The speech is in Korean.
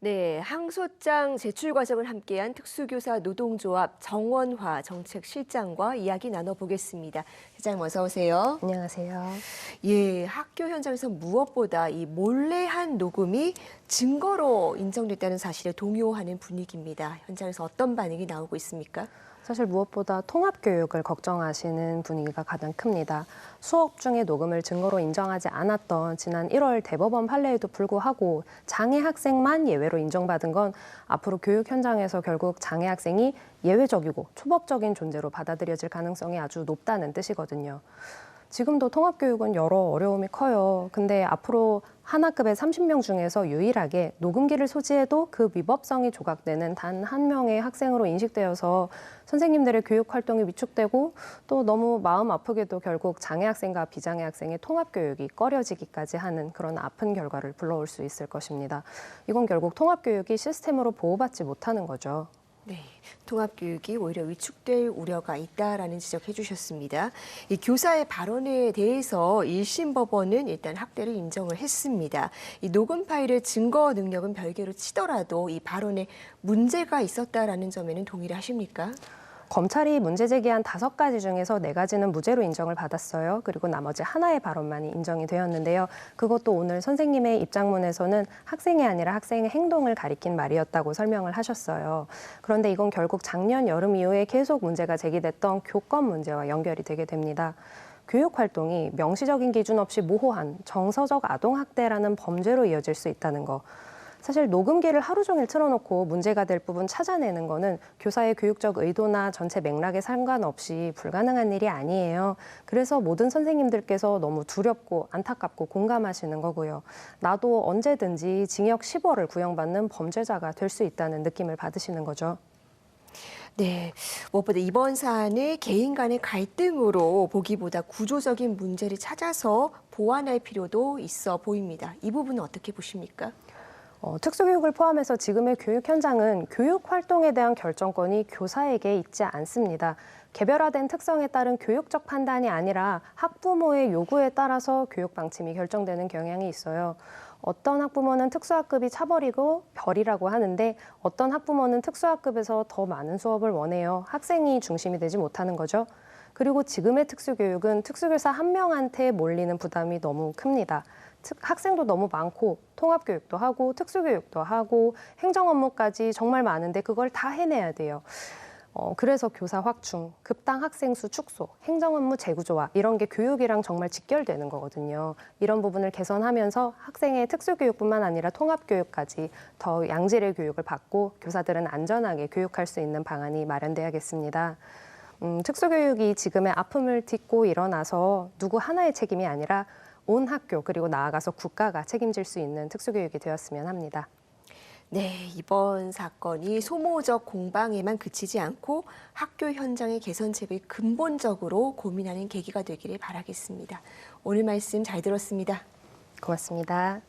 네, 항소장 제출 과정을 함께한 특수교사 노동조합 정원화 정책실장과 이야기 나눠보겠습니다. 실장님 어서 오세요. 안녕하세요. 예, 학교 현장에서 무엇보다 이 몰래한 녹음이 증거로 인정됐다는 사실에 동요하는 분위기입니다. 현장에서 어떤 반응이 나오고 있습니까? 사실 무엇보다 통합교육을 걱정하시는 분위기가 가장 큽니다. 수업 중에 녹음을 증거로 인정하지 않았던 지난 1월 대법원 판례에도 불구하고 장애 학생만 예외로 인정받은 건 앞으로 교육 현장에서 결국 장애 학생이 예외적이고 초법적인 존재로 받아들여질 가능성이 아주 높다는 뜻이거든요. 지금도 통합교육은 여러 어려움이 커요. 근데 앞으로 한 학급에 30명 중에서 유일하게 녹음기를 소지해도 그 위법성이 조각되는 단 한 명의 학생으로 인식되어서 선생님들의 교육 활동이 위축되고 또 너무 마음 아프게도 결국 장애 학생과 비장애 학생의 통합교육이 꺼려지기까지 하는 그런 아픈 결과를 불러올 수 있을 것입니다. 이건 결국 통합교육이 시스템으로 보호받지 못하는 거죠. 네, 통합교육이 오히려 위축될 우려가 있다라는 지적해 주셨습니다. 이 교사의 발언에 대해서 1심 법원은 일단 학대를 인정을 했습니다. 이 녹음 파일의 증거 능력은 별개로 치더라도 이 발언에 문제가 있었다라는 점에는 동의를 하십니까? 검찰이 문제 제기한 5가지 중에서 4가지는 무죄로 인정을 받았어요. 그리고 나머지 하나의 발언만이 인정이 되었는데요. 그것도 오늘 선생님의 입장문에서는 학생이 아니라 학생의 행동을 가리킨 말이었다고 설명을 하셨어요. 그런데 이건 결국 작년 여름 이후에 계속 문제가 제기됐던 교권 문제와 연결이 되게 됩니다. 교육 활동이 명시적인 기준 없이 모호한 정서적 아동학대라는 범죄로 이어질 수 있다는 거. 사실 녹음기를 하루 종일 틀어놓고 문제가 될 부분 찾아내는 거는 교사의 교육적 의도나 전체 맥락에 상관없이 불가능한 일이 아니에요. 그래서 모든 선생님들께서 너무 두렵고 안타깝고 공감하시는 거고요. 나도 언제든지 징역 10월을 구형받는 범죄자가 될 수 있다는 느낌을 받으시는 거죠. 네, 무엇보다 이번 사안을 개인 간의 갈등으로 보기보다 구조적인 문제를 찾아서 보완할 필요도 있어 보입니다. 이 부분은 어떻게 보십니까? 특수교육을 포함해서 지금의 교육 현장은 교육 활동에 대한 결정권이 교사에게 있지 않습니다. 개별화된 특성에 따른 교육적 판단이 아니라 학부모의 요구에 따라서 교육 방침이 결정되는 경향이 있어요. 어떤 학부모는 특수학급이 차버리고 별이라고 하는데 어떤 학부모는 특수학급에서 더 많은 수업을 원해요. 학생이 중심이 되지 못하는 거죠. 그리고 지금의 특수교육은 특수교사 한 명한테 몰리는 부담이 너무 큽니다. 학생도 너무 많고 통합교육도 하고 특수교육도 하고 행정 업무까지 정말 많은데 그걸 다 해내야 돼요. 그래서 교사 확충, 급당 학생 수 축소, 행정 업무 재구조화 이런 게 교육이랑 정말 직결되는 거거든요. 이런 부분을 개선하면서 학생의 특수교육뿐만 아니라 통합교육까지 더 양질의 교육을 받고 교사들은 안전하게 교육할 수 있는 방안이 마련돼야겠습니다. 특수교육이 지금의 아픔을 딛고 일어나서 누구 하나의 책임이 아니라 온 학교 그리고 나아가서 국가가 책임질 수 있는 특수교육이 되었으면 합니다. 네, 이번 사건이 소모적 공방에만 그치지 않고 학교 현장의 개선책을 근본적으로 고민하는 계기가 되기를 바라겠습니다. 오늘 말씀 잘 들었습니다. 고맙습니다.